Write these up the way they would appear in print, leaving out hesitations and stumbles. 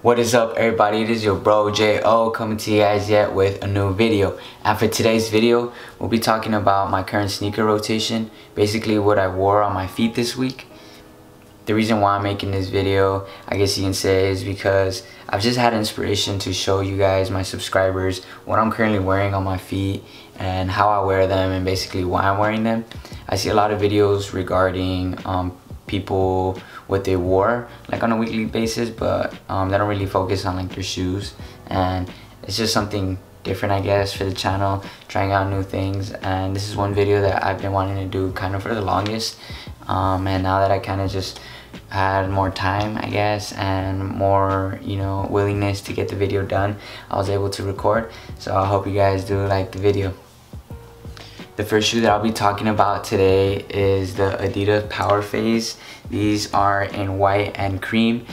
What is up, everybody? It is your bro J.O. coming to you guys yet with a new video. And for today's video, we'll be talking about my current sneaker rotation, basically what I wore on my feet this week. The reason why I'm making this video, I guess you can say, is because I've just had inspiration to show you guys, my subscribers, what I'm currently wearing on my feet and how I wear them and basically why I'm wearing them. I see a lot of videos regarding people, what they wore like on a weekly basis, but they don't really focus on like their shoes, and it's just something different, I guess, for the channel, trying out new things. And this is one video that I've been wanting to do kind of for the longest, and now that I kind of just had more time, I guess, and more, you know, willingness to get the video done, I was able to record. So I hope you guys do like the video. The first shoe that I'll be talking about today is the Adidas Power Phase. These are in white and cream.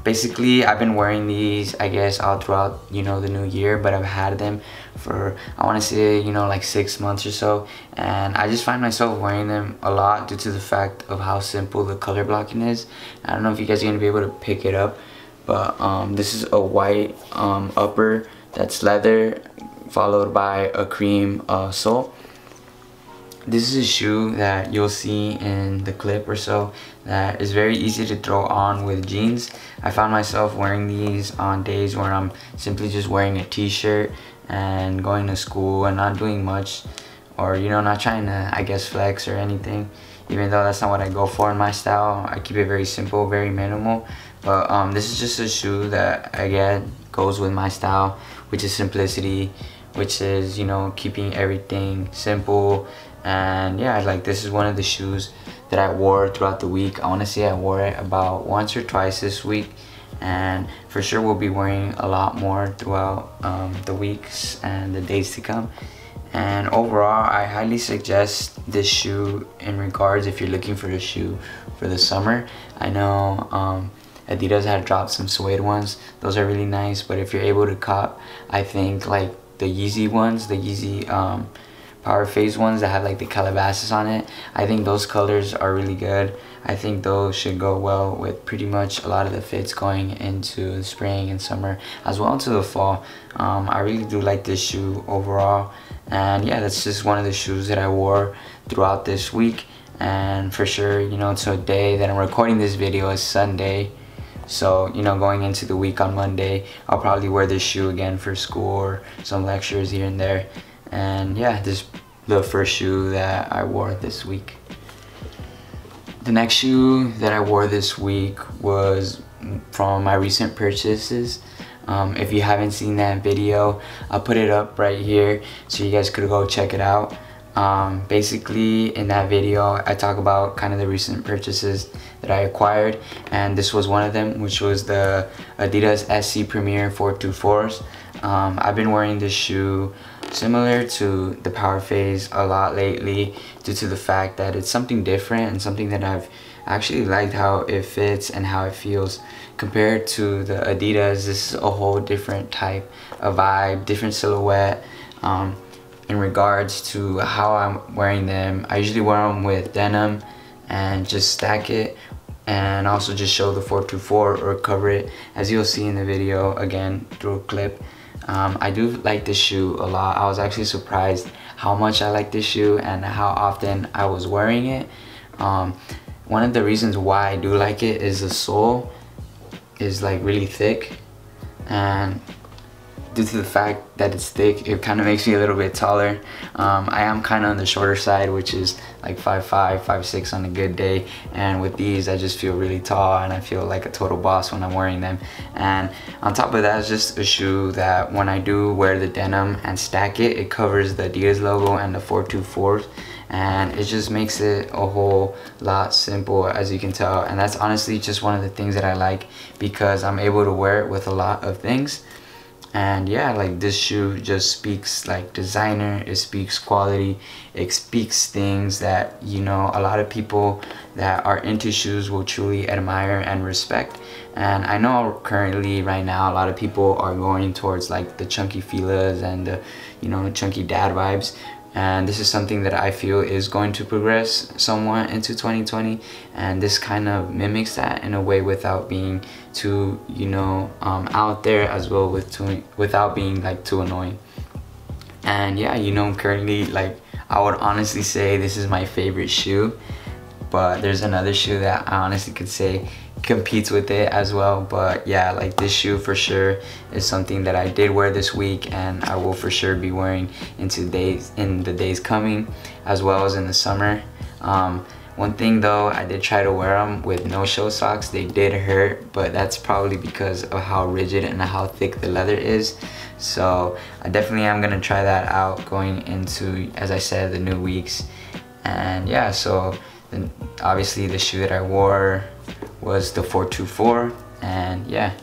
Basically, I've been wearing these, I guess, all throughout, you know, the new year, but I've had them for, I want to say, you know, like 6 months or so, and I just find myself wearing them a lot due to the fact of how simple the color blocking is. I don't know if you guys are going to be able to pick it up, but this is a white upper that's leather, followed by a cream sole. This is a shoe that you'll see in the clip or so that is very easy to throw on with jeans. I found myself wearing these on days where I'm simply just wearing a t-shirt and going to school and not doing much, or, you know, not trying to, I guess, flex or anything, even though that's not what I go for in my style. I keep it very simple, very minimal, but this is just a shoe that, again, goes with my style, which is simplicity, which is, you know, keeping everything simple. And yeah, like, this is one of the shoes that I wore throughout the week. I want to say I wore it about once or twice this week, and for sure we'll be wearing a lot more throughout the weeks and the days to come. And overall, I highly suggest this shoe in regards if you're looking for a shoe for the summer. I know Adidas had dropped some suede ones. Those are really nice, but if you're able to cop, I think, like, the Yeezy ones, the Yeezy Power Phase ones that have like the Calabasas on it, I think those colors are really good. I think those should go well with pretty much a lot of the fits going into the spring and summer, as well into the fall. I really do like this shoe overall, and yeah, that's just one of the shoes that I wore throughout this week. And for sure, you know, today that I'm recording this video is Sunday, so, you know, going into the week on Monday, I'll probably wear this shoe again for school or some lectures here and there. And yeah, this is the first shoe that I wore this week. The next shoe that I wore this week was from my recent purchases. If you haven't seen that video, I'll put it up right here so you guys could go check it out. Basically, in that video, I talk about kind of the recent purchases that I acquired, and this was one of them, which was the Adidas SC Premier 424s. I've been wearing this shoe similar to the Power Phase a lot lately due to the fact that it's something different and something that I've actually liked how it fits and how it feels. Compared to the Adidas, this is a whole different type of vibe, different silhouette. In regards to how I'm wearing them, I usually wear them with denim and just stack it, and also just show the 424 or cover it, as you'll see in the video again through a clip. I do like this shoe a lot. I was actually surprised how much I like this shoe and how often I was wearing it. One of the reasons why I do like it is the sole is like really thick, and due to the fact that it's thick, it kind of makes me a little bit taller. I am kind of on the shorter side, which is like 5'5", 5'6" on a good day, and with these I just feel really tall and I feel like a total boss when I'm wearing them. And on top of that, it's just a shoe that when I do wear the denim and stack it, it covers the Adidas logo and the 424s, and it just makes it a whole lot simple, as you can tell. And that's honestly just one of the things that I like, because I'm able to wear it with a lot of things. And yeah, like, this shoe just speaks like designer, it speaks quality, it speaks things that, you know, a lot of people that are into shoes will truly admire and respect. And I know currently right now a lot of people are going towards like the chunky Filas and the, you know, chunky dad vibes, and this is something that I feel is going to progress somewhat into 2020, and this kind of mimics that in a way without being too, you know, out there, as well without being like too annoying. And yeah, you know, currently, like, I would honestly say this is my favorite shoe, but there's another shoe that I honestly could say competes with it as well. But yeah, like, this shoe for sure is something that I did wear this week, and I will for sure be wearing in the days coming, as well as in the summer. One thing though, I did try to wear them with no-show socks. They did hurt, but that's probably because of how rigid and how thick the leather is. So I definitely am gonna try that out going into, as I said, the new weeks. And yeah, so then obviously the shoe that I wore was the 424, and yeah,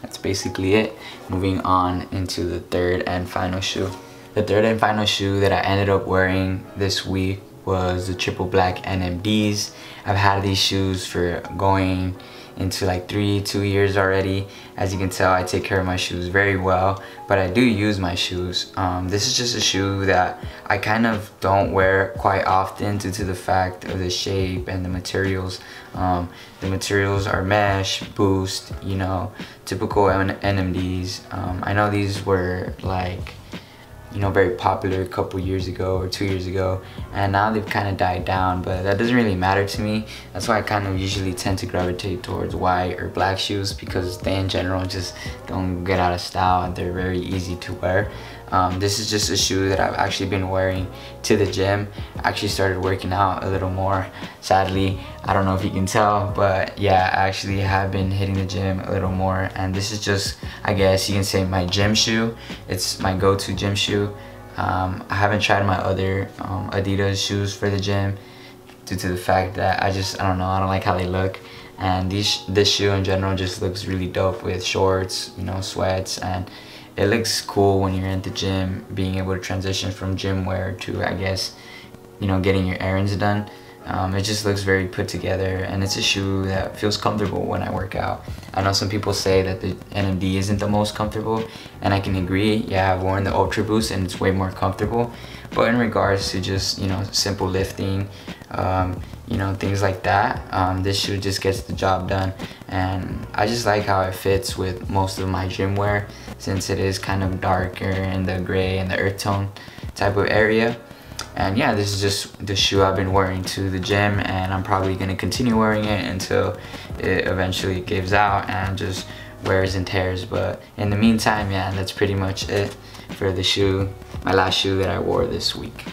that's basically it. Moving on into the third and final shoe. The third and final shoe that I ended up wearing this week was the triple black NMDs. I've had these shoes for going into like 2 years already. As you can tell, I take care of my shoes very well, but I do use my shoes. This is just a shoe that I kind of don't wear quite often due to the fact of the shape and the materials. The materials are mesh, boost, you know, typical NMDs. I know these were like, you know, very popular a couple years ago or 2 years ago, and now they've kind of died down, but that doesn't really matter to me. That's why I kind of usually tend to gravitate towards white or black shoes, because they in general just don't get out of style and they're very easy to wear. This is just a shoe that I've actually been wearing to the gym. I actually started working out a little more, sadly. I don't know if you can tell, but yeah, I actually have been hitting the gym a little more, and this is just, I guess you can say, my gym shoe. It's my go-to gym shoe. I haven't tried my other Adidas shoes for the gym due to the fact that I don't know, I don't like how they look. And this shoe in general just looks really dope with shorts, you know, sweats, and it looks cool when you're at the gym, being able to transition from gym wear to, I guess, you know, getting your errands done. It just looks very put together, and it's a shoe that feels comfortable when I work out. I know some people say that the NMD isn't the most comfortable, and I can agree. Yeah, I've worn the Ultra Boost and it's way more comfortable, but in regards to just, you know, simple lifting, you know, things like that, this shoe just gets the job done. And I just like how it fits with most of my gym wear, since it is kind of darker in the gray and the earth tone type of area. And yeah, this is just the shoe I've been wearing to the gym, and I'm probably going to continue wearing it until it eventually gives out and just wears and tears. But in the meantime, yeah, that's pretty much it for the shoe, my last shoe that I wore this week.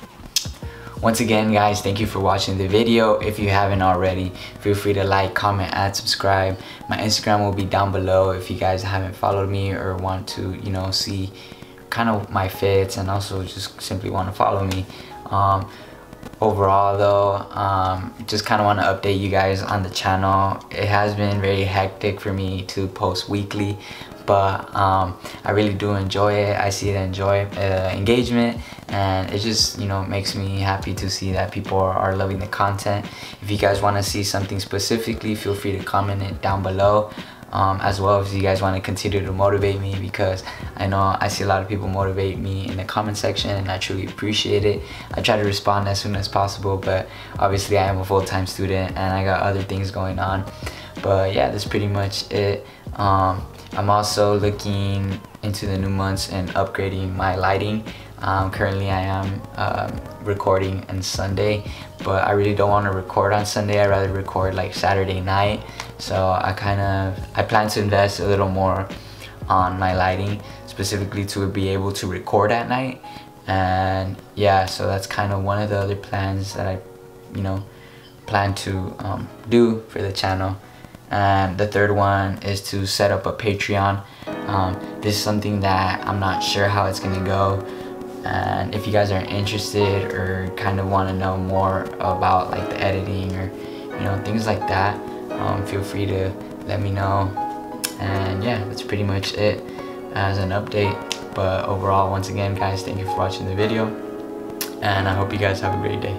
Once again, guys, thank you for watching the video. If you haven't already, feel free to like, comment, and subscribe. My Instagram will be down below if you guys haven't followed me or want to, you know, see kind of my fits, and also just simply want to follow me. Overall though, just kind of want to update you guys on the channel. It has been very hectic for me to post weekly, but I really do enjoy it. I see the engagement, and it just, you know, makes me happy to see that people are loving the content. If you guys want to see something specifically, feel free to comment it down below. As well, if you guys want to continue to motivate me, because I know I see a lot of people motivate me in the comment section, and I truly appreciate it. I try to respond as soon as possible, but obviously I am a full-time student and I got other things going on. But yeah, that's pretty much it. I'm also looking into the new months and upgrading my lighting. Currently I am recording on Sunday, but I really don't want to record on Sunday. I'd rather record like Saturday night. So I plan to invest a little more on my lighting, specifically to be able to record at night. And yeah, so that's kind of one of the other plans that I, you know, plan to do for the channel. And the third one is to set up a Patreon. This is something that I'm not sure how it's gonna go, and if you guys are interested or kind of want to know more about like the editing or, you know, things like that, feel free to let me know. And yeah, that's pretty much it as an update. But overall, once again, guys, thank you for watching the video, and I hope you guys have a great day.